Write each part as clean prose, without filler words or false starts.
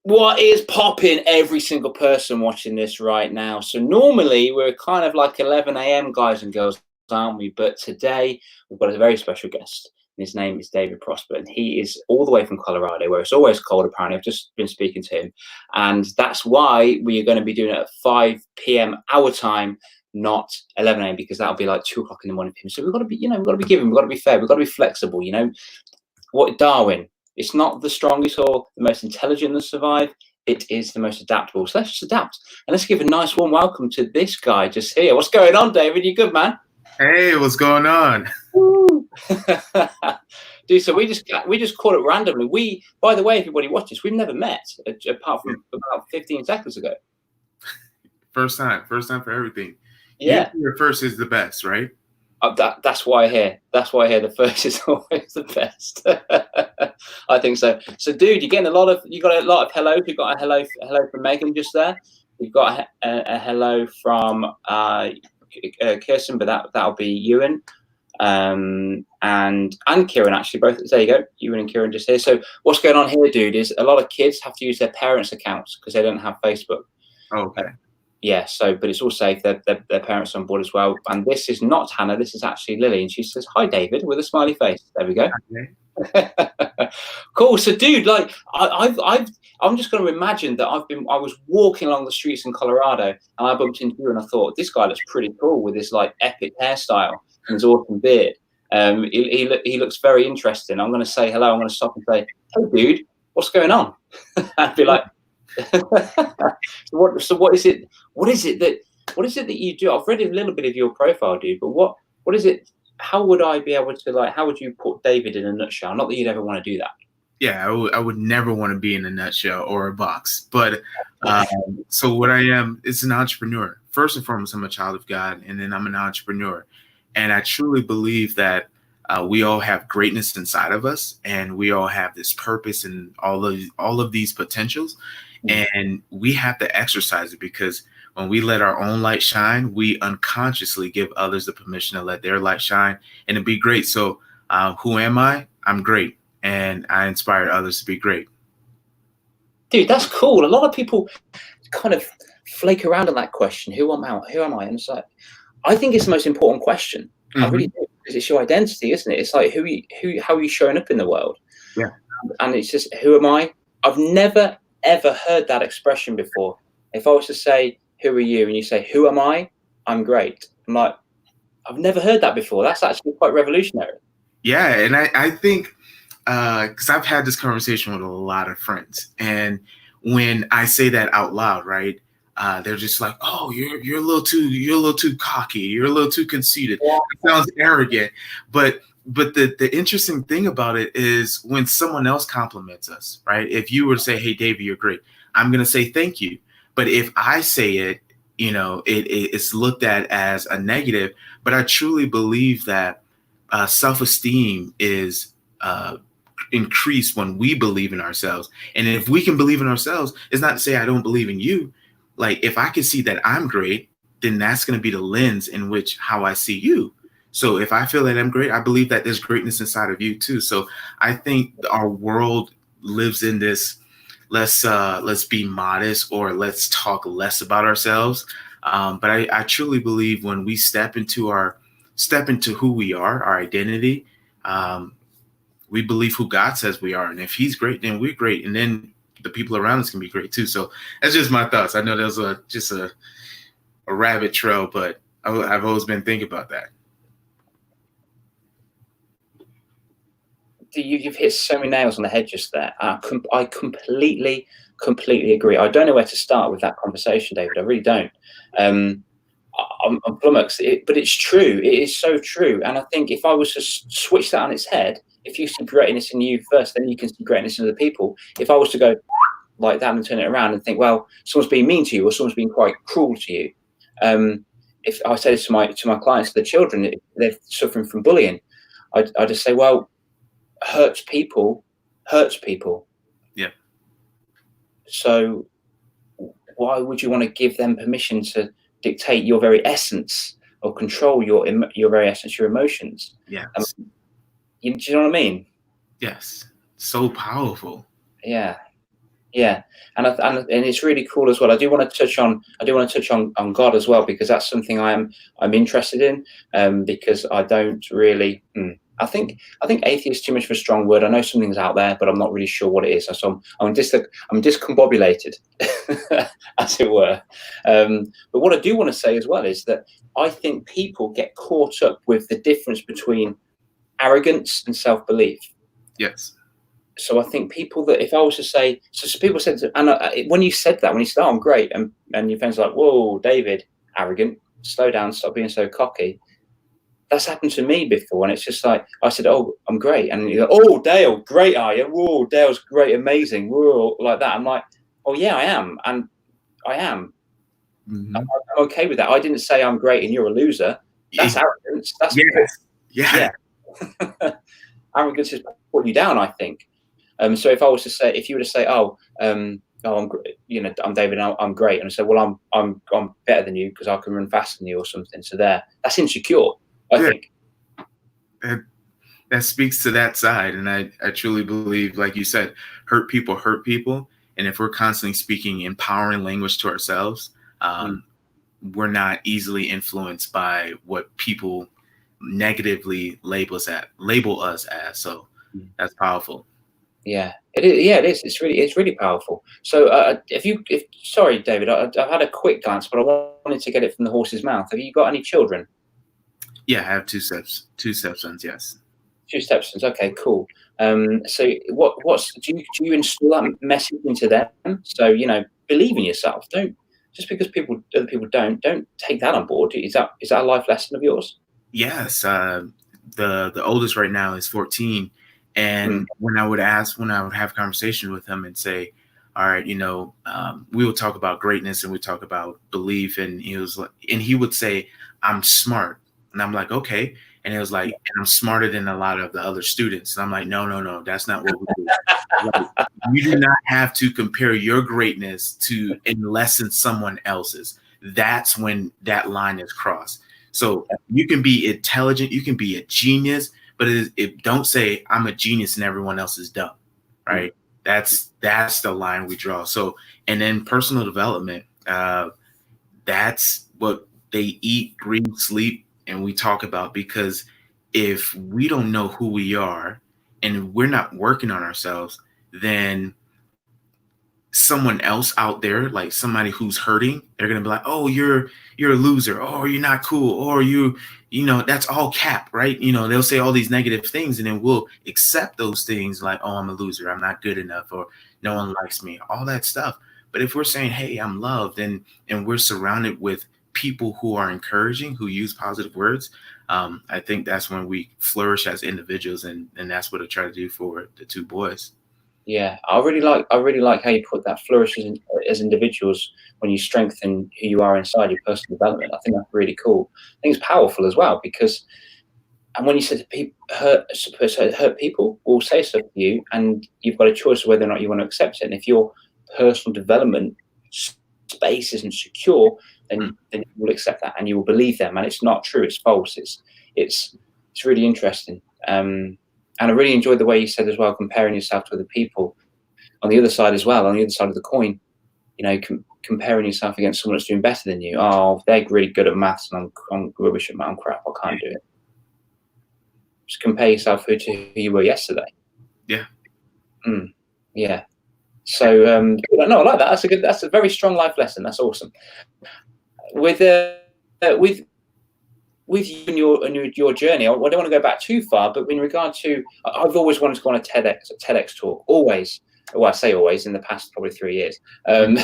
What is popping, every single person watching this right now? So normally we're kind of like 11 a.m. guys and girls, aren't we? But today we've got a very special guest. And his name is David Prosper, and he is all the way from Colorado, where it's always cold. Apparently, I've just been speaking to him, and that's why we are going to be doing it at 5 p.m. our time, not 11 a.m. because that'll be like 2 o'clock in the morning for him. So we've got to be, we've got to be giving, we've got to be fair, we've got to be flexible. What Darwin? It's not the strongest or the most intelligent that survive. It is the most adaptable. So let's just adapt. And let's give a nice warm welcome to this guy just here. What's going on, David? You good, man? Hey, what's going on? Dude, so we just caught it randomly. By the way, everybody watch this. We've never met apart from about 15 seconds ago. First time for everything. Yeah. Your first is the best, right? That's why I hear. That's why I hear the first is always the best. I think so. So, dude, you got a lot of hellos. You got a hello from Megan just there. You've got a hello from Kirsten, but that'll be Ewan, and Kieran actually both. There you go, Ewan and Kieran just here. So, what's going on here, dude? Is a lot of kids have to use their parents' accounts because they don't have Facebook. Okay. Yeah, but it's all safe. Their parents are on board as well. And this is not Hannah. This is actually Lily, and she says, "Hi, David," with a smiley face. There we go. Okay. Cool. So, dude, like, I'm just going to imagine that I was walking along the streets in Colorado, and I bumped into you, and I thought this guy looks pretty cool with his like epic hairstyle and his awesome beard. He looks very interesting. I'm going to say hello. I'm going to stop and say, "Hey, dude, what's going on?" I'd be like. So what is it that you do? I've read a little bit of your profile, dude, but what is it? How would I be able to how would you put David in a nutshell? Not that you'd ever want to do that. Yeah, I would never want to be in a nutshell or a box. But so what I am is an entrepreneur. First and foremost, I'm a child of God, and then I'm an entrepreneur. And I truly believe that we all have greatness inside of us, and we all have this purpose and all of these potentials. And we have to exercise it, because when we let our own light shine, we unconsciously give others the permission to let their light shine and to be great. So who am I? I'm great. And I inspire others to be great. Dude, that's cool. A lot of people kind of flake around on that question. Who am I? And it's like, I think it's the most important question. Mm-hmm. I really do, because it's your identity, isn't it? It's like, how are you showing up in the world? Yeah. And it's just, who am I? I've never ever heard that expression before. If I was to say, "Who are you?" and you say, "Who am I?" I'm great. I'm like, I've never heard that before. That's actually quite revolutionary. Yeah, and I think because I've had this conversation with a lot of friends, and when I say that out loud, right, they're just like, "Oh, you're a little too cocky. You're a little too conceited. Yeah. It sounds arrogant." But the interesting thing about it is when someone else compliments us, right? If you were to say, "Hey, David, you're great," I'm going to say thank you. But if I say it, it's looked at as a negative. But I truly believe that self-esteem is increased when we believe in ourselves. And if we can believe in ourselves, it's not to say I don't believe in you. Like, if I can see that I'm great, then that's going to be the lens in which how I see you. So if I feel that I'm great, I believe that there's greatness inside of you too. So I think our world lives in this, let's be modest, or let's talk less about ourselves. But I truly believe when we step into who we are, our identity, we believe who God says we are. And if he's great, then we're great. And then the people around us can be great too. So that's just my thoughts. I know there's just a rabbit trail, but I've always been thinking about that. You've hit so many nails on the head just there. I completely agree. I don't know where to start with that conversation, David. I really don't. I'm flummoxed, but it's true. It is so true. And I think if I was to switch that on its head, if you see greatness in you first, then you can see greatness in other people. If I was to go like that and turn it around and think, well, someone's being mean to you, or someone's being quite cruel to you. If I say this to my clients, to the children, if they're suffering from bullying, I just say, well, hurts people. Yeah. So why would you want to give them permission to dictate your very essence, or control your very essence, your emotions? Yeah. Do you know what I mean? Yes. So powerful. Yeah. Yeah, and it's really cool as well. I do want to touch on God as well, because that's something I'm interested in. Because I don't really. I think atheist is too much of a strong word. I know something's out there, but I'm not really sure what it is. So I'm discombobulated, as it were. But what I do want to say as well is that I think people get caught up with the difference between arrogance and self-belief. Yes. So I think people that, if I was to say, so people said, and when you said that, when you start, I'm great, and your friends are like, whoa, David, arrogant, slow down, stop being so cocky. That's happened to me before, and it's just like, I said, oh, I'm great, and you go, oh, Dale, great, are you? Whoa, Dale's great, amazing, whoa, like that. I'm like, oh yeah, I am, and I am. Mm-hmm. I'm okay with that. I didn't say I'm great and you're a loser. That's arrogance. That's yeah. Arrogance is putting you down, I think. So if you were to say, I'm David, I'm great, and I say, well, I'm better than you because I can run faster than you or something. So that's insecure, I think. That speaks to that side, and I truly believe, like you said, hurt people, and if we're constantly speaking empowering language to ourselves, we're not easily influenced by what people negatively label us as. So that's powerful. Yeah, it is. Yeah, it is. It's really powerful. So, sorry, David, I've had a quick glance, but I wanted to get it from the horse's mouth. Have you got any children? Yeah, I have two stepsons. Yes. Two stepsons. Okay, cool. So do you instill that message into them? So, believe in yourself. Don't, just because other people don't take that on board. Is that a life lesson of yours? Yes. The oldest right now is 14. And when I would have conversation with him and say, all right, we would talk about greatness and we talk about belief. And he would say, I'm smart. And I'm like, okay. And he was like, and I'm smarter than a lot of the other students. And I'm like, no, that's not what we do. Like, you do not have to compare your greatness to and lessen someone else's. That's when that line is crossed. So you can be intelligent, you can be a genius, but it don't say I'm a genius and everyone else is dumb, right? That's the line we draw. So, and then personal development, that's what they eat, breathe, sleep, and we talk about, because if we don't know who we are and we're not working on ourselves, then someone else out there, like somebody who's hurting, they're gonna be like, oh, you're a loser, or you're not cool, or that's all cap, right? They'll say all these negative things, and then we'll accept those things like, oh, I'm a loser, I'm not good enough, or no one likes me, all that stuff. But if we're saying, hey, I'm loved, and we're surrounded with people who are encouraging, who use positive words, I think that's when we flourish as individuals, and that's what I try to do for the two boys. Yeah, I really like how you put that, flourish as individuals when you strengthen who you are inside your personal development. I think that's really cool. I think it's powerful as well, because, and when you said hurt people will say stuff to you, and you've got a choice of whether or not you want to accept it. And if your personal development space isn't secure, then you will accept that and you will believe them. And it's not true; it's false. It's really interesting. And I really enjoyed the way you said as well, comparing yourself to other people on the other side as well, on the other side of the coin, comparing yourself against someone that's doing better than you. Oh, they're really good at maths and I'm rubbish at math. I'm crap. I can't do it. Just compare yourself to who you were yesterday. Yeah. Yeah. So, no, I like that. That's a very strong life lesson. That's awesome. With you and your journey, I don't want to go back too far, but in regard to, I've always wanted to go on a TEDx talk. Always. Well, I say always, in the past probably 3 years, when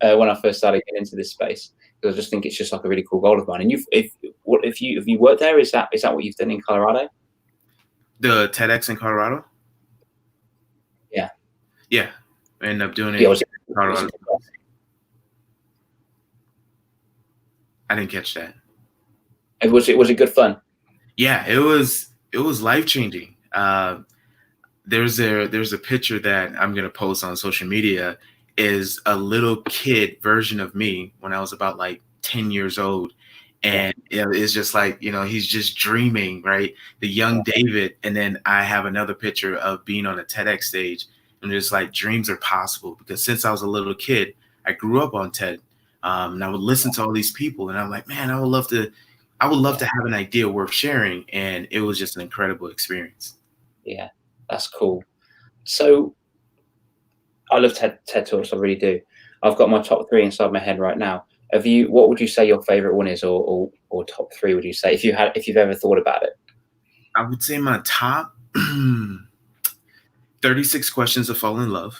I first started getting into this space, because I just think it's just like a really cool goal of mine. And if you worked there, is that what you've done in Colorado? The TEDx in Colorado? Yeah. Yeah. I ended up doing it in Colorado. I didn't catch that. Was it good fun? Yeah, it was life-changing. There's a picture that I'm gonna post on social media, is a little kid version of me when I was about like 10 years old. And it's just like, he's just dreaming, right? The young David. And then I have another picture of being on a TEDx stage. I'm just like, dreams are possible, because since I was a little kid, I grew up on TED, and I would listen to all these people, and I'm like, man, I would love to have an idea worth sharing, and it was just an incredible experience. Yeah, that's cool. So I love TED Talks, I really do. I've got my top 3 inside my head right now. What would you say your favorite one is, or top 3 would you say, if you've ever thought about it? I would say my top 36 Questions to Fall in Love.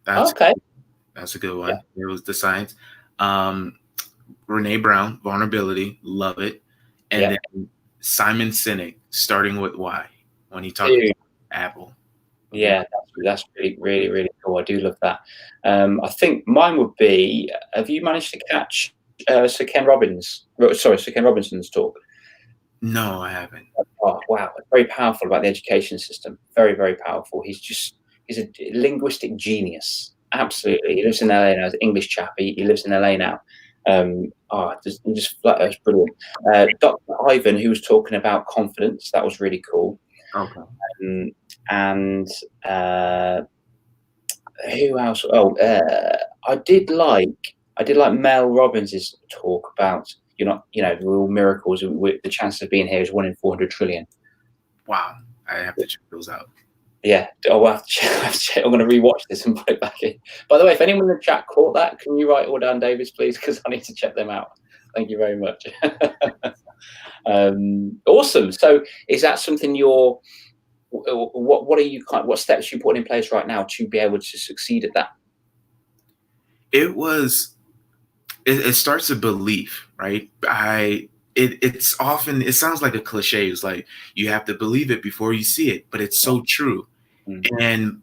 Okay. That's a good one. Yeah. It was the science. Brene Brown, Vulnerability, love it. And then Simon Sinek, Starting with Why, when he talked about Apple. Yeah, that's really, really, really cool. I do love that. I think mine would be, have you managed to catch Sir Ken Robinson's talk? No, I haven't. Oh, wow. Very powerful about the education system. Very, very powerful. He's a linguistic genius. Absolutely. He lives in LA now. He's an English chap. He lives in LA now. Just brilliant. Dr. Ivan, who was talking about confidence, that was really cool. Okay. And who else? I did like Mel Robbins' talk about, we're all miracles. The chance of being here is 1 in 400 trillion. Wow, I have to check those out. Yeah, I'll have to check. I'm going to rewatch this and put it back in. By the way, if anyone in the chat caught that, can you write all down, Davis, please? Because I need to check them out. Thank you very much. Awesome. So, is that something what steps you put in place right now to be able to succeed at that? It starts a belief, right? It sounds like a cliche. It's like, you have to believe it before you see it, but it's so true. Mm-hmm. And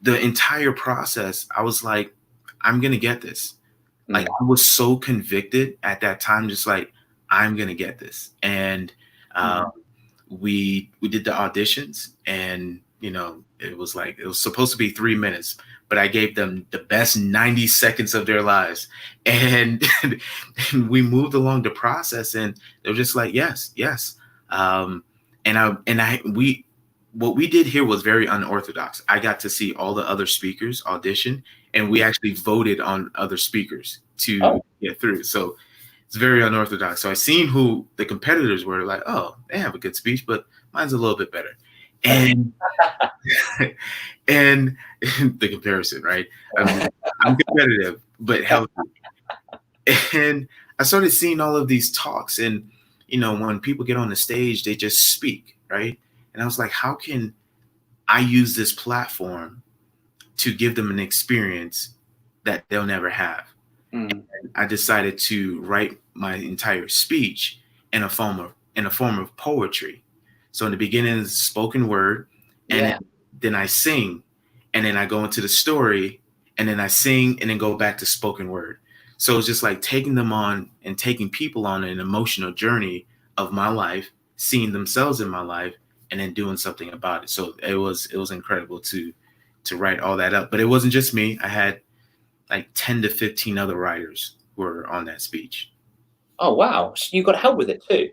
the entire process, I was like, I'm going to get this. Mm-hmm. Like, I was so convicted at that time, just like, I'm going to get this. And we did the auditions, and, it was supposed to be 3 minutes, but I gave them the best 90 seconds of their lives. And we moved along the process, and they were just like, yes. What we did here was very unorthodox. I got to see all the other speakers audition, and we actually voted on other speakers to get through. So it's very unorthodox. So I seen who the competitors were, like, oh, they have a good speech, but mine's a little bit better. And and the comparison, right? I'm competitive, but healthy. And I started seeing all of these talks, and, when people get on the stage, they just speak, right? And I was like, how can I use this platform to give them an experience that they'll never have? And I decided to write my entire speech in a form of poetry. So in the beginning, it's spoken word, and then I sing, and then I go into the story, and then I sing, and then go back to spoken word. So it's just like taking them on and taking people on an emotional journey of my life, seeing themselves in my life, and then doing something about it. So it was incredible to write all that up. But it wasn't just me. I had like 10 to 15 other writers who were on that speech. Oh, wow. So you got help with it too?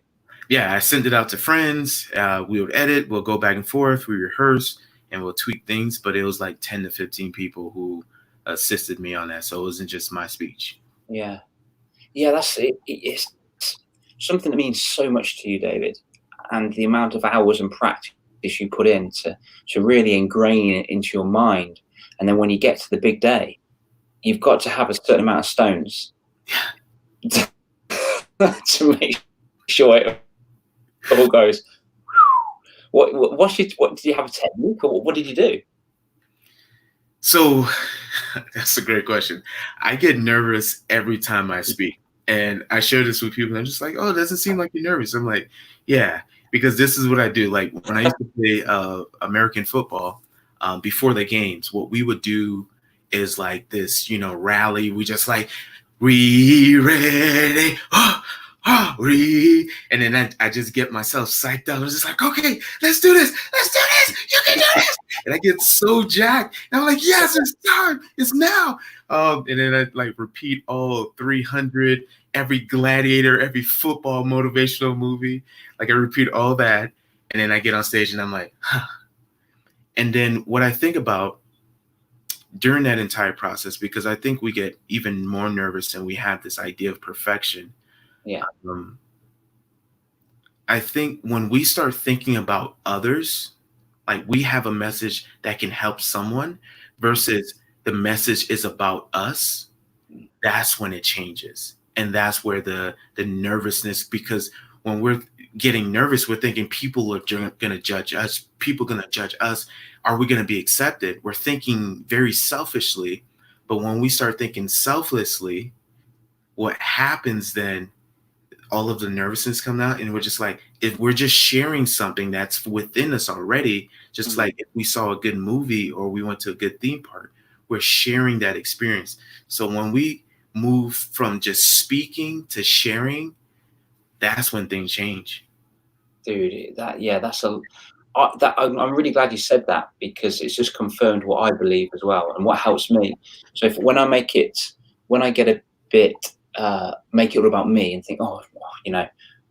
Yeah, I sent it out to friends. We would edit, we'll go back and forth, we rehearse, and we'll tweak things. But it was like 10 to 15 people who assisted me on that. So it wasn't just my speech. Yeah, that's it. It's something that means so much to you, David, and the amount of hours and practice you put in to really ingrain it into your mind. And then when you get to the big day, you've got to have a certain amount of stones to make sure it all goes. What did you have, a technique, or what did you do? So that's a great question. I get nervous every time I speak, and I share this with people. I'm just like, oh, it doesn't seem like you're nervous. I'm like, yeah, because this is what I do. Like when I used to play American football, before the games, what we would do is like this, rally. We just like, we ready, and then I just get myself psyched up. I was just like, okay, let's do this. You can do this. And I get so jacked. And I'm like, yes, it's time. It's now. And then I like repeat all 300, every gladiator, every football motivational movie. Like I repeat all that. And then I get on stage and I'm like, huh. And then what I think about during that entire process, because I think we get even more nervous and we have this idea of perfection. Yeah. I think when we start thinking about others, like we have a message that can help someone versus the message is about us, that's when it changes. And that's where the nervousness, because when we're getting nervous, we're thinking people are going to judge us. People going to judge us. Are we going to be accepted? We're thinking very selfishly. But when we start thinking selflessly, what happens then, all of the nervousness comes out, and we're just like, if we're just sharing something that's within us already, just like if we saw a good movie or we went to a good theme park, we're sharing that experience. So when we move from just speaking to sharing, that's when things change. Dude, I'm really glad you said that, because it's just confirmed what I believe as well and what helps me. So when I get a bit, make it all about me and think, oh,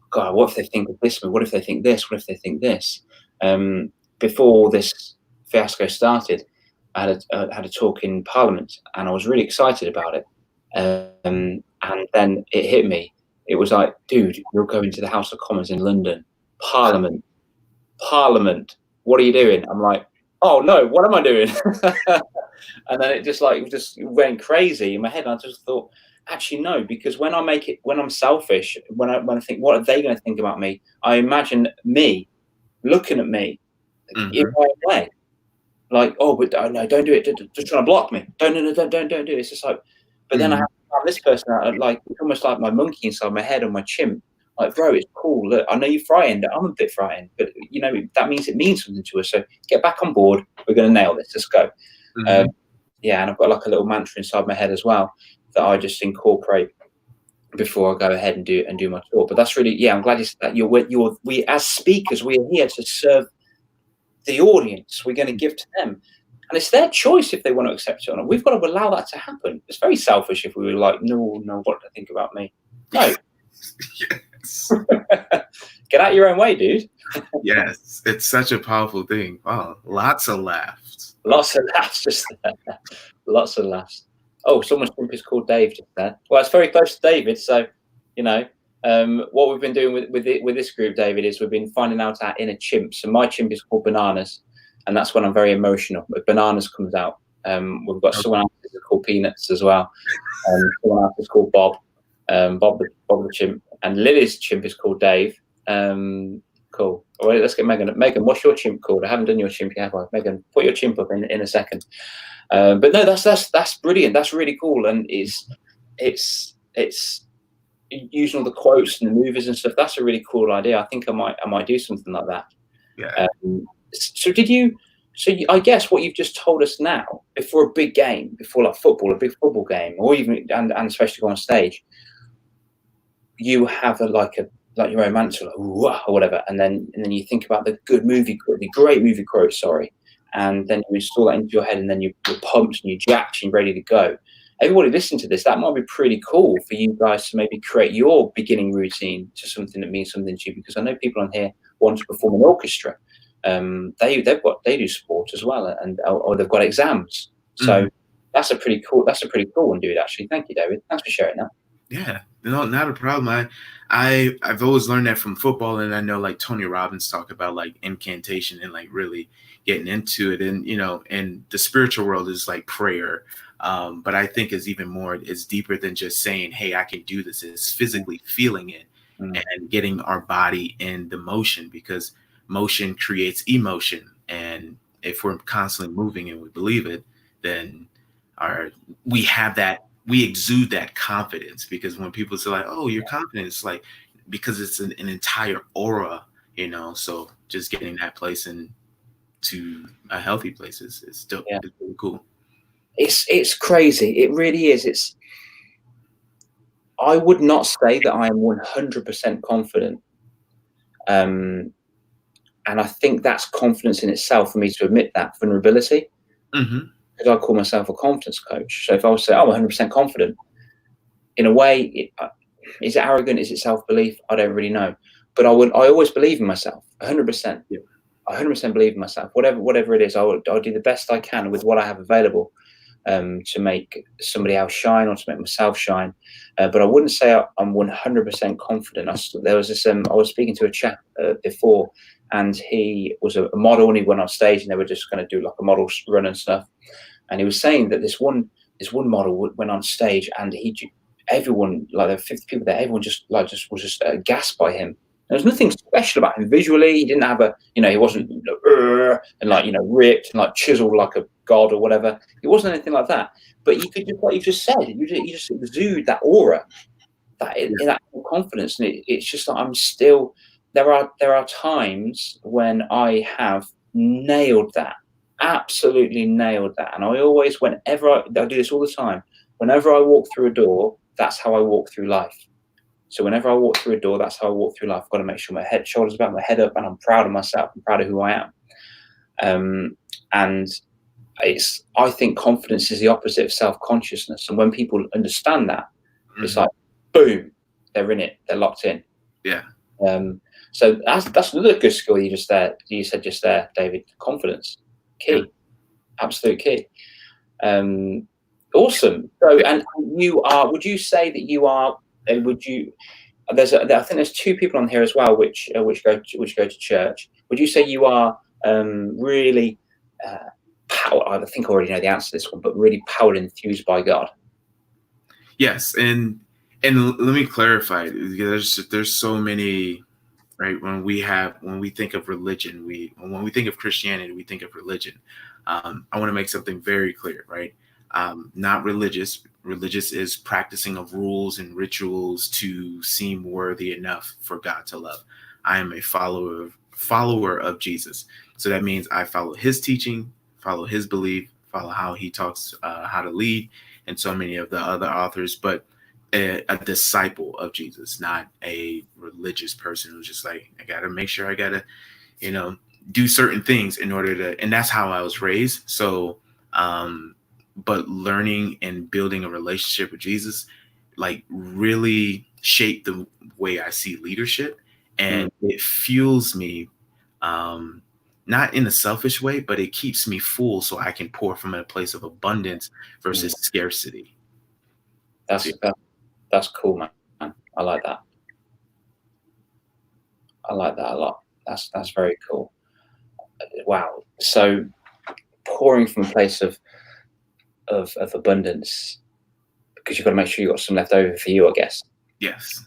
God, what if they think of this? What if they think this? What if they think this? Before this fiasco started, I had a talk in Parliament, and I was really excited about it. And then it hit me. It was like, dude, you're going to the House of Commons in London, Parliament. What are you doing? I'm like, oh no, what am I doing? And then it just went crazy in my head. And I just thought, actually no, because when I'm selfish, when I think, what are they going to think about me? I imagine me looking at me in my way, like, oh, but no, don't do it. Just trying to block me. Don't do it. It's just like, but then I have this person out, like, it's almost like my monkey inside my head or my chimp. Like, bro, it's cool. Look, I know you're frightened. I'm a bit frightened, but that means it means something to us. So get back on board. We're going to nail this. Let's go. And I've got like a little mantra inside my head as well that I just incorporate before I go ahead and do my talk. But that's really, I'm glad you said that. We as speakers, we are here to serve the audience. We're going to give to them. And it's their choice if they want to accept it or not. We've got to allow that to happen. It's very selfish if we were like, no, what do they think about me? No. Yes. Get out your own way, dude. Yes, it's such a powerful thing. Wow, lots of laughs. Lots of laughs, just there. Lots of laughs. Oh, someone's chimp is called Dave just there. Well, it's very close to David, so what we've been doing with this group, David, is we've been finding out our inner chimp. So my chimp is called Bananas, and that's when I'm very emotional. But Bananas comes out. We've got someone else who's called Peanuts as well. Someone else is called Bob. Bob the chimp, and Lily's chimp is called Dave. Cool. All right, let's get Megan. Megan, what's your chimp called? I haven't done your chimp yet, have I? Megan, put your chimp up in a second. But no, that's brilliant. That's really cool, and it's using all the quotes and the movies and stuff. That's a really cool idea. I think I might do something like that. Yeah. So I guess what you've just told us now, before a big game, before like football, a big football game, or even and especially go on stage, you have like your own mantra, like, or whatever, and then you think about the great movie quote, and then you install that into your head, and then you're pumped and you're jacked and you're ready to go. Everybody listening to this, that might be pretty cool for you guys to maybe create your beginning routine to something that means something to you, because I know people on here want to perform an orchestra. They do sport as well, or they've got exams. So that's a pretty cool one, dude. Actually, thank you, David. Thanks for sharing that. Yeah, no, not a problem. I've always learned that from football, and I know like Tony Robbins talk about like incantation and like really getting into it, and and the spiritual world is like prayer. But I think it's deeper than just saying, hey, I can do this. It's physically feeling it and getting our body in the motion, because motion creates emotion. And if we're constantly moving and we believe it, then we exude that confidence. Because when people say like, oh, you're confident, it's like, because it's an entire aura, so just getting that place into a healthy place is still it's really cool. It's crazy. It really is. I would not say that I am 100% confident. And I think that's confidence in itself for me to admit that vulnerability. Because I call myself a confidence coach. So if I was to say, I'm 100% confident, in a way, is it arrogant? Is it self-belief? I don't really know. But I always believe in myself, 100%. I 100% believe in myself. Whatever it is, I'll do the best I can with what I have available. to make somebody else shine or to make myself shine. But I wouldn't say I'm 100% confident. There was this, I was speaking to a chap before, and he was a model, and he went on stage, and they were just going to do like a model run and stuff. And he was saying that this one model went on stage, and everyone, like there were 50 people there, everyone was gasped by him. There was nothing special about him visually. He didn't have he wasn't and ripped and like chiseled like a god or whatever. It wasn't anything like that. But you could just, like you just said, you just exude that aura, that confidence, and it's just like I'm still. There are times when I have nailed that, absolutely nailed that, and I always, whenever I do this all the time, whenever I walk through a door, that's how I walk through life. So whenever I walk through a door, that's how I walk through life. I've got to make sure my shoulders back, my head up, and I'm proud of myself. I'm proud of who I am. And I think confidence is the opposite of self-consciousness. And when people understand that, it's like, boom, they're in it. They're locked in. Yeah. So that's another good skill you said just there, David. Confidence, key, yeah. Absolute key. Awesome. So, and you are? Would you say that you are? I think there's two people on here as well, which go to church. Would you say you are really? I think I already know the answer to this one, but really powered and enthused by God. Yes, and let me clarify. There's so many. Right, when we think of religion, when we think of Christianity, we think of religion. I want to make something very clear, right? Not religious. Religious is practicing of rules and rituals to seem worthy enough for God to love. I am a follower of Jesus, so that means I follow his teaching, follow his belief, follow how he talks, how to lead, and so many of the other authors, but a disciple of Jesus, not a religious person who's just like, I gotta make sure I gotta, do certain things in order to, and that's how I was raised. So, but learning and building a relationship with Jesus, like really shaped the way I see leadership, and it fuels me, not in a selfish way, but it keeps me full so I can pour from a place of abundance versus scarcity. That's cool, man. I like that. I like that a lot. That's very cool. Wow. So pouring from a place of abundance, because you've got to make sure you've got some left over for you, I guess. Yes.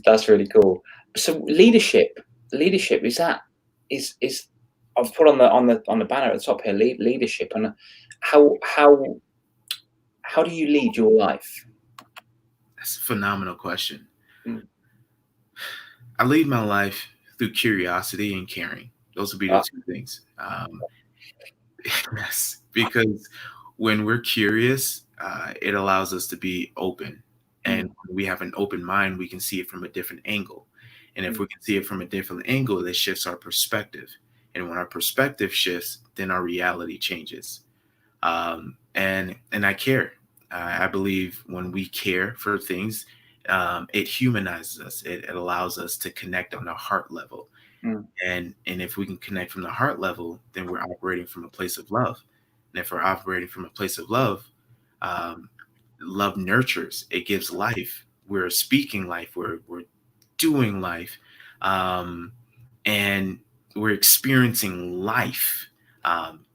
That's really cool. So leadership is I've put on the banner at the top here, leadership, and how do you lead your life? That's a phenomenal question. I lead my life through curiosity and caring. Those would be the two things. Yes, because when we're curious, it allows us to be open, and when we have an open mind, we can see it from a different angle. And if we can see it from a different angle, that shifts our perspective. And when our perspective shifts, then our reality changes. And I care. I believe when we care for things, it humanizes us. It allows us to connect on a heart level. And if we can connect from the heart level, then we're operating from a place of love. And if we're operating from a place of love, love nurtures. It gives life. We're speaking life. We're doing life. And we're experiencing life.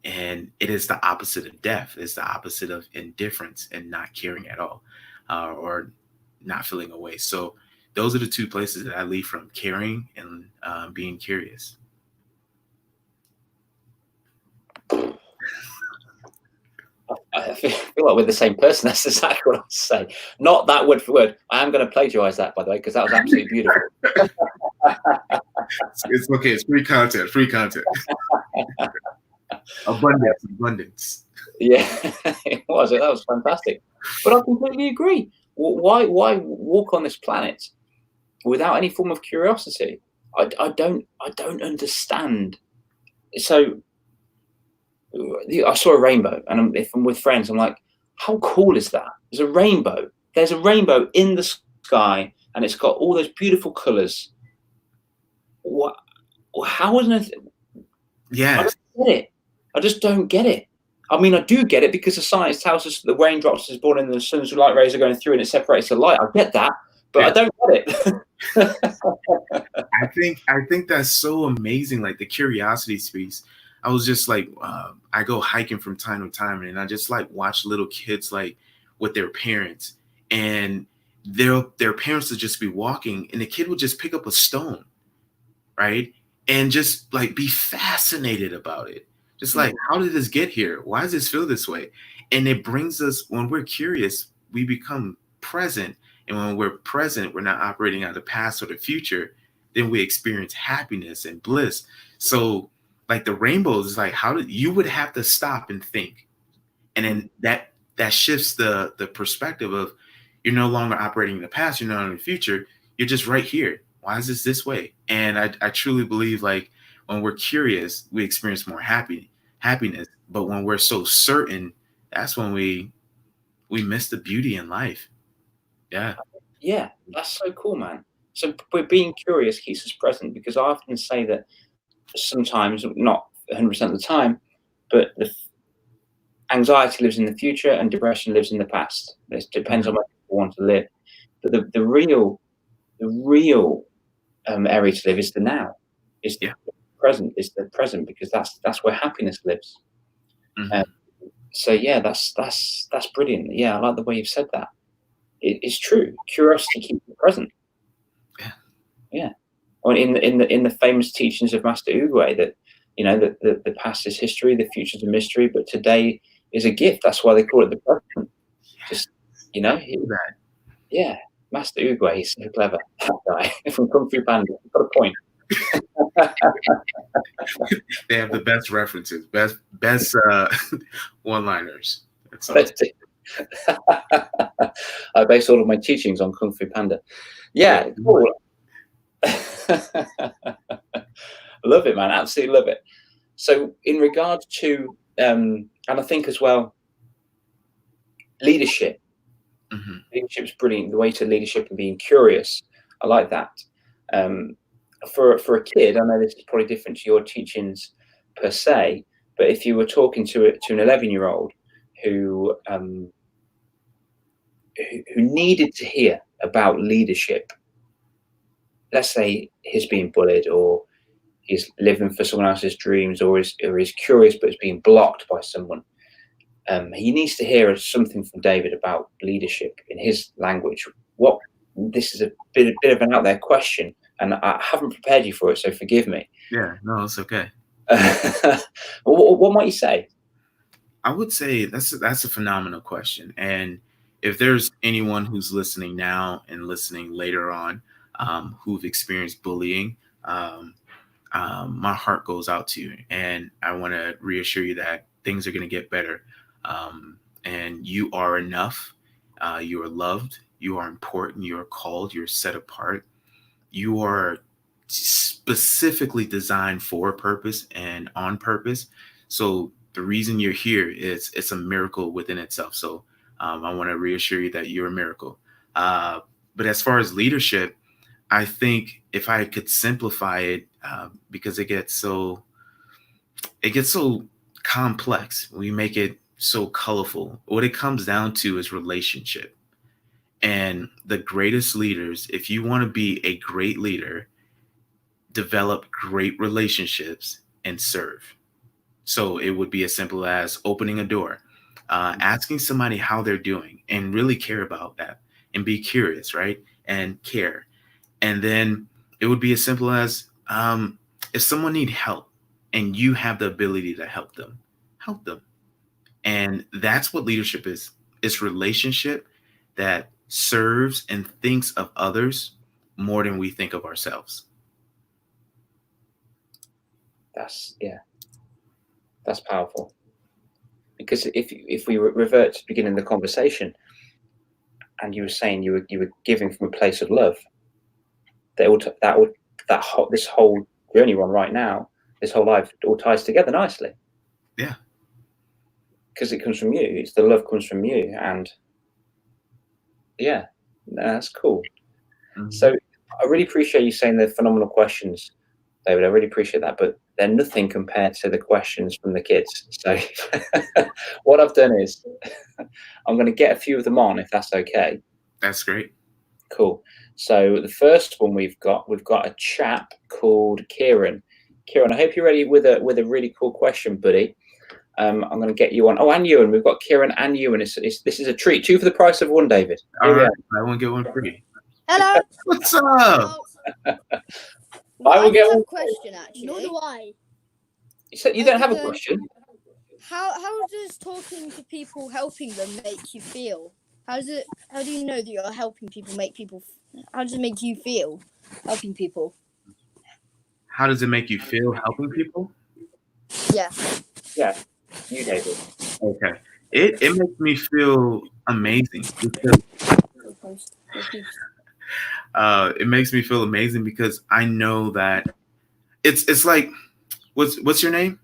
And it is the opposite of death. It's the opposite of indifference and not caring at all, or not feeling away. So those are the two places that I lead from: caring and being curious. I feel like we're the same person. That's exactly what I was saying. Not that word for word. I am going to plagiarize that, by the way, because that was absolutely beautiful. It's okay. It's free content. Abundance. Yeah, it was. That was fantastic. But I completely agree. Why walk on this planet without any form of curiosity? I don't understand. So I saw a rainbow, and if I'm with friends, I'm like, how cool is that? There's a rainbow. There's a rainbow in the sky, and it's got all those beautiful colors. What? How is it? Yes. don't get it. I just don't get it. I mean, I do get it because the science tells us that the raindrops is born and the sun's light rays are going through and it separates the light. I get that, but Yeah. I don't get it. I think that's so amazing. Like the curiosity space. I was just like, I go hiking from time to time, and I just like watch little kids like with their parents, and their parents would just be walking, and the kid would just pick up a stone, right, and just like be fascinated about it. Just like, how did this get here? Why does this feel this way? And it brings us, when we're curious, we become present, and when we're present, we're not operating out of the past or the future. Then we experience happiness and bliss. So like the rainbows is like, how did you would have to stop and think, and then that shifts the perspective of, you're no longer operating in the past, you're not in the future, you're just right here. Why is this way? And I truly believe, like, when we're curious, we experience more happiness, but when we're so certain, that's when we miss the beauty in life. Yeah, that's so cool, man. So we're being curious keeps us present, because I often say that sometimes, not 100% of the time, but the anxiety lives in the future and depression lives in the past. It depends on where people want to live. But the real area to live is the now. Is the present. Is the present, because that's where happiness lives. So yeah, that's brilliant. Yeah, I like the way you've said that. It's true. Curiosity keeps you present. Yeah. Well, in the famous teachings of Master Ugwe, that that the past is history, the future is a mystery, but today is a gift. That's why they call it the present. Just yeah, Master Ugwe, he's so clever. That guy from Kung Fu Panda. He's got a point. They have the best references, best one-liners. I base all of my teachings on Kung Fu Panda. Yeah, cool. Love it, man. Absolutely love it. So in regard to and I think as well, leadership. Leadership's brilliant. The way to leadership and being curious. I like that. For a kid, I know this is probably different to your teachings per se, but if you were talking to an 11-year-old who needed to hear about leadership, let's say he's being bullied, or he's living for someone else's dreams, or is curious but is being blocked by someone, he needs to hear something from David about leadership in his language. This is a bit of an out there question, and I haven't prepared you for it, so forgive me. Yeah, no, it's okay. What might you say? I would say that's a phenomenal question. And if there's anyone who's listening now and listening later on, who've experienced bullying, my heart goes out to you, and I want to reassure you that things are going to get better. And you are enough. You are loved. You are important. You are called. You're set apart. You are specifically designed for a purpose and on purpose. So the reason you're here is it's a miracle within itself. So I want to reassure you that you're a miracle. But as far as leadership, I think if I could simplify it, because it gets so complex, we make it so colorful. What it comes down to is relationship. And the greatest leaders, if you want to be a great leader, develop great relationships and serve. So it would be as simple as opening a door, asking somebody how they're doing, and really care about that, and be curious, right? And care. And then it would be as simple as, if someone needs help and you have the ability to help them, help them. And that's what leadership is. It's relationship that serves and thinks of others more than we think of ourselves. That's powerful. Because if we revert to the beginning of the conversation, and you were saying you were giving from a place of love, this whole journey we're on right now, this whole life, all ties together nicely. Yeah. Because it comes from you. It's the love comes from you, and yeah, that's cool. So I really appreciate you saying the phenomenal questions David, I really appreciate that, but they're nothing compared to the questions from the kids. So what I've done is I'm going to get a few of them on, if that's okay. That's great. Cool. So the first one we've got a chap called Kieran. Kieran, I hope you're ready with a really cool question, buddy. I'm going to get you on. Oh, and Ewan. We've got Kieran and Ewan. This is a treat. 2 for the price of 1, David. All right. I won't get one free. Hello. What's up? Well, I will get have one. a question actually. Nor do I. You don't have a question? How does talking to people, helping them, make you feel? How do you know that you're helping people? How does it make you feel helping people? How does it make you feel helping people? Yeah. Yeah. You, David. Okay. It makes me feel amazing because it makes me feel amazing because I know that it's like what's your name?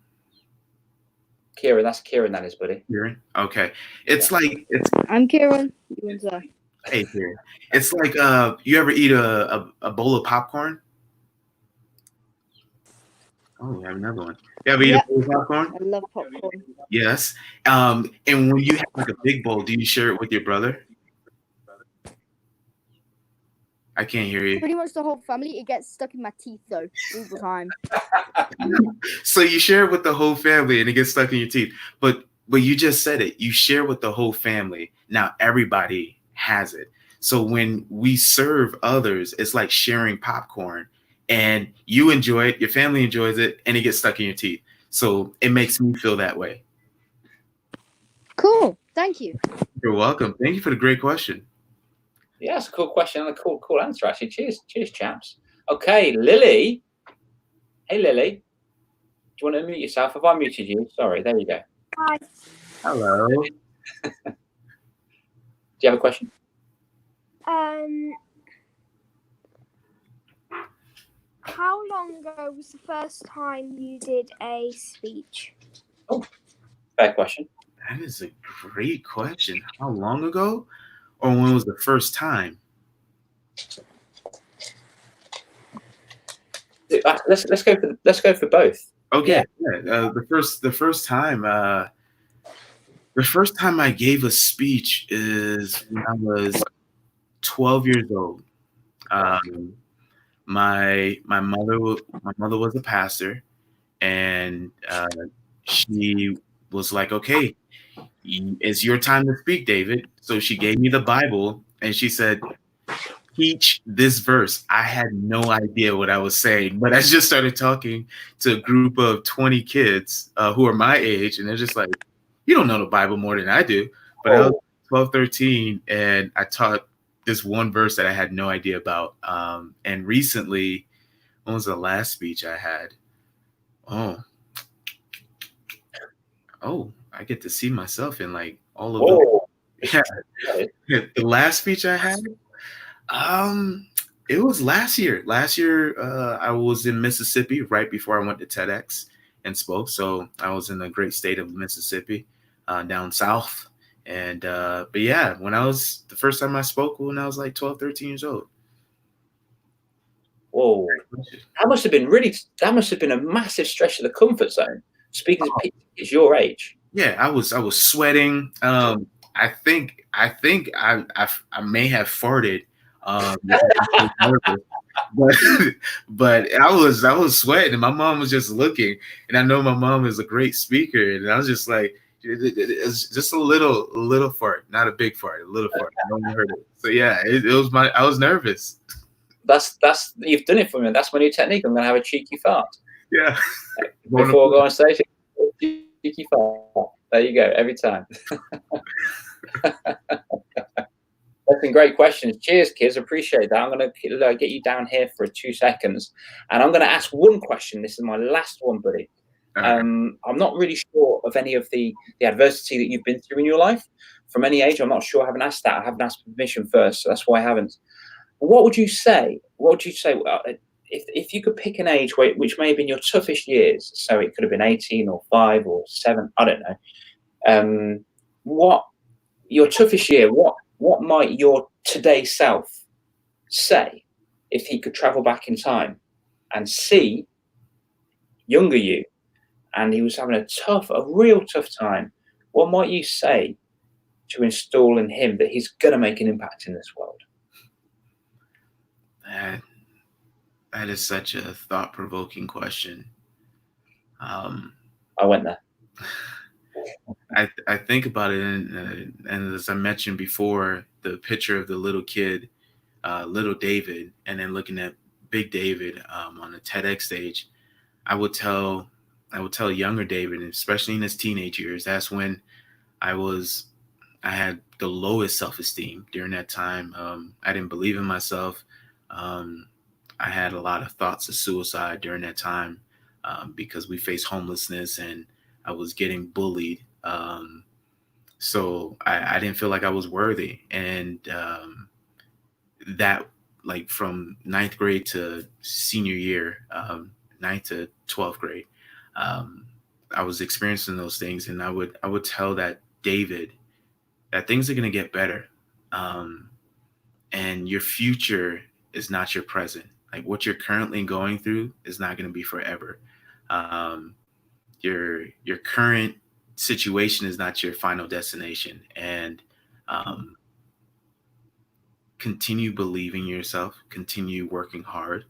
Kieran, that's Kieran, that is, buddy. Kieran. Okay. It's like I'm Kieran. hey Kieran. It's like you ever eat a bowl of popcorn? Oh, we have another one. You ever eat a bowl of popcorn? I love popcorn. Yes. And when you have like a big bowl, do you share it with your brother? I can't hear you. Pretty much the whole family. It gets stuck in my teeth though all the time. So you share it with the whole family and it gets stuck in your teeth. But you just said it. You share with the whole family. Now everybody has it. So when we serve others, it's like sharing popcorn. And you enjoy it, your family enjoys it, and it gets stuck in your teeth. So it makes me feel that way. Cool. Thank you. You're welcome. Thank you for the great question. Yeah, that's a cool question and a cool answer, actually. Cheers, chaps. Okay, Lily. Hey, Lily. Do you want to unmute yourself? Have I muted you? Sorry, there you go. Hi. Hello. Do you have a question? How long ago was the first time you did a speech? Oh, fair question. That is a great question. How long ago? Or when was the first time? Let's go for both. Okay. Yeah. The first time I gave a speech is when I was 12 years old. My mother was a pastor, and she was like, "Okay, it's your time to speak, David." So she gave me the Bible, and she said, "Teach this verse." I had no idea what I was saying, but I just started talking to a group of 20 kids who are my age, and they're just like, "You don't know the Bible more than I do." But I was 12, 13, and I taught this one verse that I had no idea about. And recently, when was the last speech I had? Oh, I get to see myself in like all of them. Yeah. The last speech I had, it was last year. Last year, I was in Mississippi right before I went to TEDx and spoke. So I was in the great state of Mississippi, down south. And but yeah, the first time I spoke when I was like 12, 13 years old. Whoa. That must have been a massive stretch of the comfort zone. Speaking to people is your age. Yeah, I was sweating. I think I may have farted. But I was sweating, and my mom was just looking, and I know my mom is a great speaker, and I was just like, it's just a little fart, not a big fart, a little fart. No one heard it. So yeah, I was nervous. That's you've done it for me. That's my new technique. I'm gonna have a cheeky fart. Yeah. Before I go on stage, cheeky fart. There you go. Every time. That's been great questions. Cheers, kids. Appreciate that. I'm going to get you down here for 2 seconds, and I'm going to ask one question. This is my last one, buddy. I'm not really sure of any of the adversity that you've been through in your life from any age. I'm not sure. I haven't asked that. I haven't asked permission first, so that's why I haven't. But what would you say? If you could pick an age which may have been your toughest years? So it could have been 18 or 5 or 7. I don't know. What your toughest year? What might your today self say if he could travel back in time and see younger you, and he was having a real tough time, what might you say to install in him that he's going to make an impact in this world? That is such a thought-provoking question. I went there. I think about it, and as I mentioned before, the picture of the little kid, little David, and then looking at Big David on a TEDx stage, I would tell younger David, especially in his teenage years, that's when I had the lowest self-esteem during that time. I didn't believe in myself. I had a lot of thoughts of suicide during that time because we faced homelessness and I was getting bullied. So I didn't feel like I was worthy. And that, like, from 9th grade to senior year, 9th to 12th grade, I was experiencing those things. And I would tell that David that things are going to get better. And your future is not your present. Like, what you're currently going through is not going to be forever. Your current situation is not your final destination. And continue believing in yourself, continue working hard,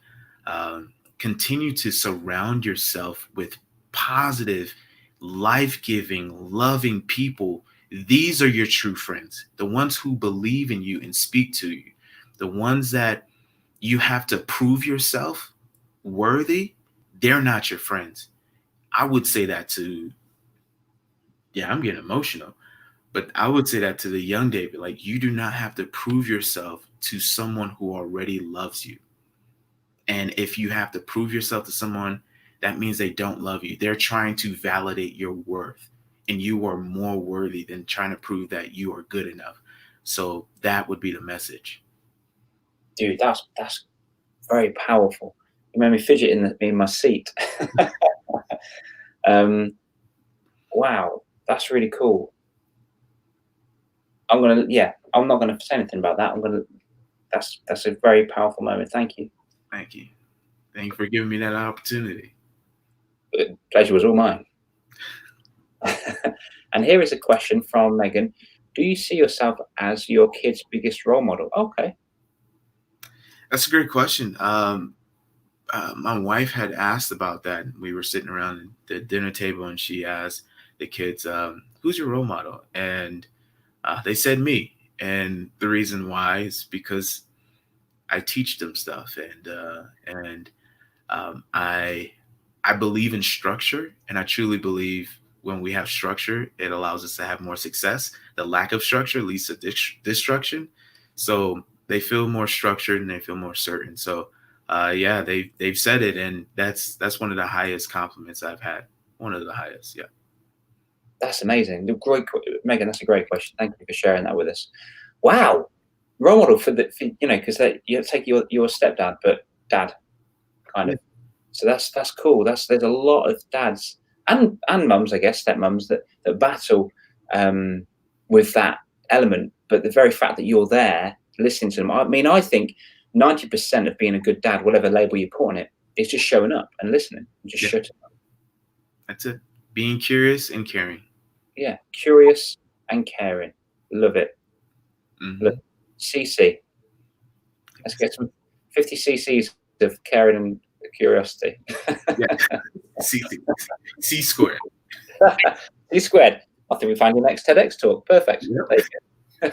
continue to surround yourself with positive, life-giving, loving people. These are your true friends, the ones who believe in you and speak to you, the ones that you have to prove yourself worthy. They're not your friends. I would say that to, I'm getting emotional, but I would say that to the young David, like, you do not have to prove yourself to someone who already loves you. And if you have to prove yourself to someone, that means they don't love you. They're trying to validate your worth, and you are more worthy than trying to prove that you are good enough. So that would be the message. Dude, that's very powerful. You made me fidget in my seat. Wow, that's really cool. I'm not gonna say anything about that. That's a very powerful moment. Thank you. Thank you. Thank you for giving me that opportunity. The pleasure was all mine. And here is a question from Megan. Do you see yourself as your kid's biggest role model? Okay. That's a great question. My wife had asked about that. We were sitting around the dinner table, and she asked the kids, who's your role model? And they said me. And the reason why is because I teach them stuff, and I believe in structure, and I truly believe when we have structure, it allows us to have more success. The lack of structure leads to destruction. So they feel more structured and they feel more certain. So they've said it, and that's one of the highest compliments I've had. One of the highest, yeah. That's amazing. Great, Megan. That's a great question. Thank you for sharing that with us. Wow, role model for because you take your stepdad, but dad, kind of. So that's cool. There's a lot of dads and mums, I guess, stepmums that battle with that element. But the very fact that you're there listening to them, I mean, I think 90% of being a good dad, whatever label you put on it, is just showing up and listening, and just shutting up. That's it. Being curious and caring. Yeah, curious and caring. Love it. Mm-hmm. Look, CC. Let's get some 50 cc's of caring and curiosity. Yeah. C squared. C squared. I think we find your next TEDx talk. Perfect. Yep.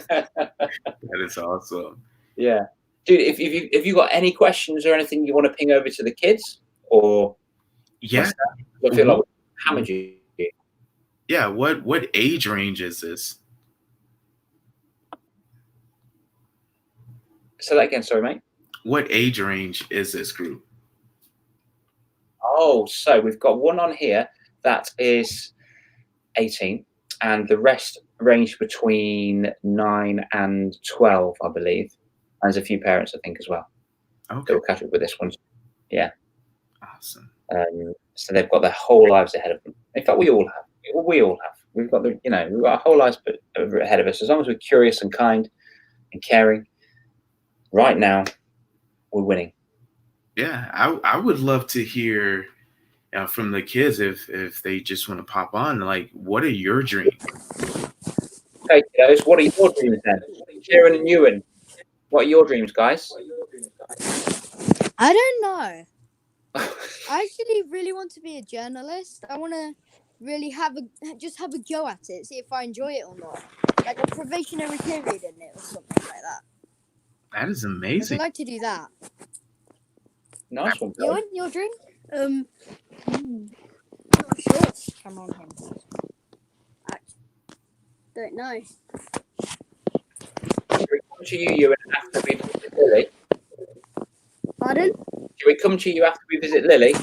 That is awesome. Yeah, dude. If you got any questions or anything you want to ping over to the kids, or I feel like we hammered you. Yeah. What age range is this? Say that again. Sorry, mate. What age range is this group? Oh, so we've got one on here that is 18, and the rest range between 9 and 12, I believe. And there's a few parents, I think, as well. Okay. That will catch up with this one. Yeah. Awesome. So they've got their whole lives ahead of them. In fact, we all have. We all have. We've got we've got our whole lives ahead of us. As long as we're curious and kind and caring, right now, we're winning. Yeah, I would love to hear from the kids, if they just want to pop on, like, what are your dreams? Okay, guys, what are your dreams then? Kieran and Ewan, what are your dreams, guys? I don't know. I actually really want to be a journalist. I want to really have a go at it, see if I enjoy it or not. Like a probationary period in it or something like that. That is I'd amazing. like to do that. Nice one, bro. Ewan, your dream? Not sure. Come on, him. Don't know. Should we come to you, Ewan, after we visit Lily? Pardon? Should we come to you after we visit Lily?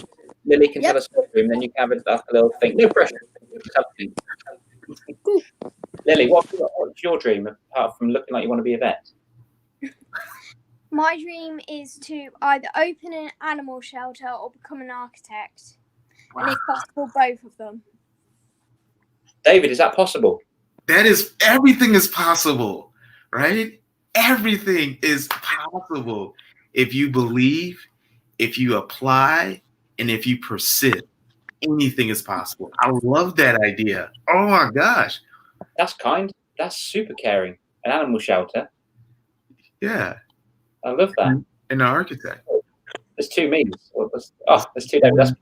Lily can tell us her dream, then you can have a little thing. No pressure. Just have a think. Cool. Lily, what's your dream apart from looking like you want to be a vet? My dream is to either open an animal shelter or become an architect. Wow. And if possible, both of them. David, is that possible? That is, everything is possible, right? Everything is possible if you believe, if you apply, and if you persist. Anything is possible. I love that idea. Oh my gosh. That's kind. That's super caring. An animal shelter. Yeah. I love that. And an architect. There's two me's. There's two David.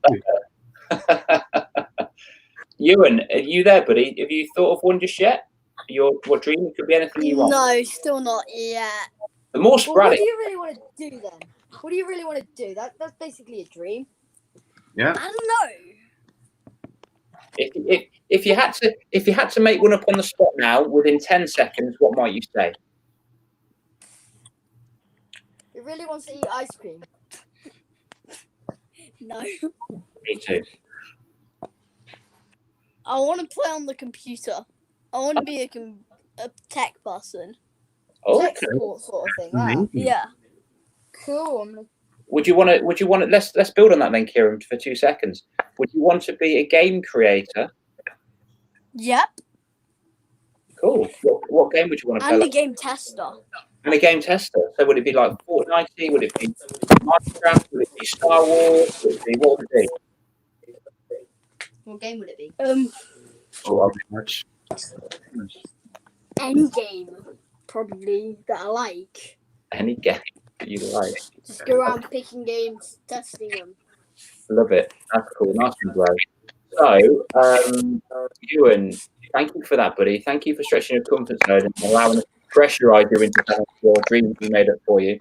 That's Ewan, are you there, buddy? Have you thought of one just yet? What dream? It could be anything you want. No, still not yet. The more Well, what sporadic. do you really want to do then? What do you really want to do? That's basically a dream. Yeah. I don't know. If you had to make one up on the spot now within 10 seconds, what might you say? It really wants to eat ice cream. No. Me too. I want to play on the computer. I want to be a tech person. Oh, Tech okay. support sort of thing. Amazing. Yeah. Cool. Would you want to? Let's build on that then, Kieran, for 2 seconds. Would you want to be a game creator? Yep. Cool. What game would you want to play? And a game tester. And a game tester. So would it be like Fortnite? Would it be Minecraft? Would it be Star Wars? What would it be? What game would it be? Oh, much. Any game, probably, that I like. Any game that you like. Just go around picking games, testing them. Love it. That's cool. Nice one, bro. So, Ewan, thank you for that, buddy. Thank you for stretching your comfort zone and allowing us to pressurize you into your dreams we made up for you.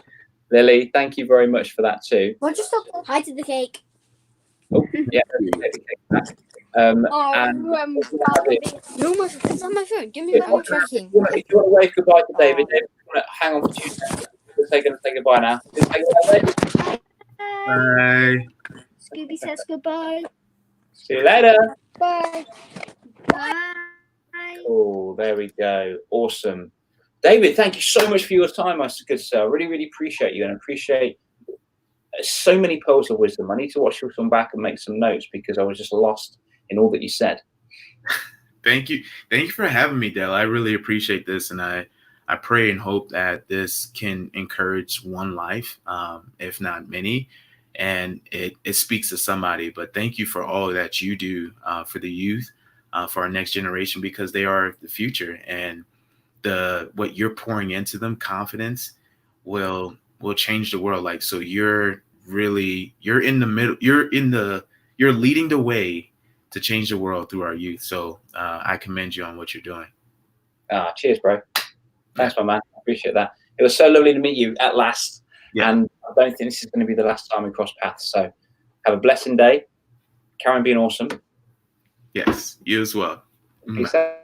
Lily, thank you very much for that too. Why'd you stop? Hi to the cake. Oh, yeah. And You almost, it's on my phone. Give me if my you own tracking. want to wave goodbye to David, David, you want to hang on for 2 seconds. We're going to say goodbye now. Say goodbye, David. Bye. Scooby says goodbye. See you later. Bye. Bye. Oh, there we go. Awesome. David, thank you so much for your time, my good sir. I really, really appreciate you and appreciate so many pearls of wisdom. I need to watch this one back and make some notes because I was just lost in all that you said. Thank you for having me, Dale. I really appreciate this, and I pray and hope that this can encourage one life, if not many, and it speaks to somebody. But thank you for all that you do for the youth, for our next generation, because they are the future, and what you're pouring into them, confidence, will change the world. Like, so you're in the middle, you're leading the way to change the world through our youth. So I commend you on what you're doing. Cheers, bro. Thanks, my man. I appreciate that. It was so lovely to meet you at last. Yeah. And I don't think this is going to be the last time we cross paths. So have a blessed day. Karen being awesome. Yes, you as well. Peace out.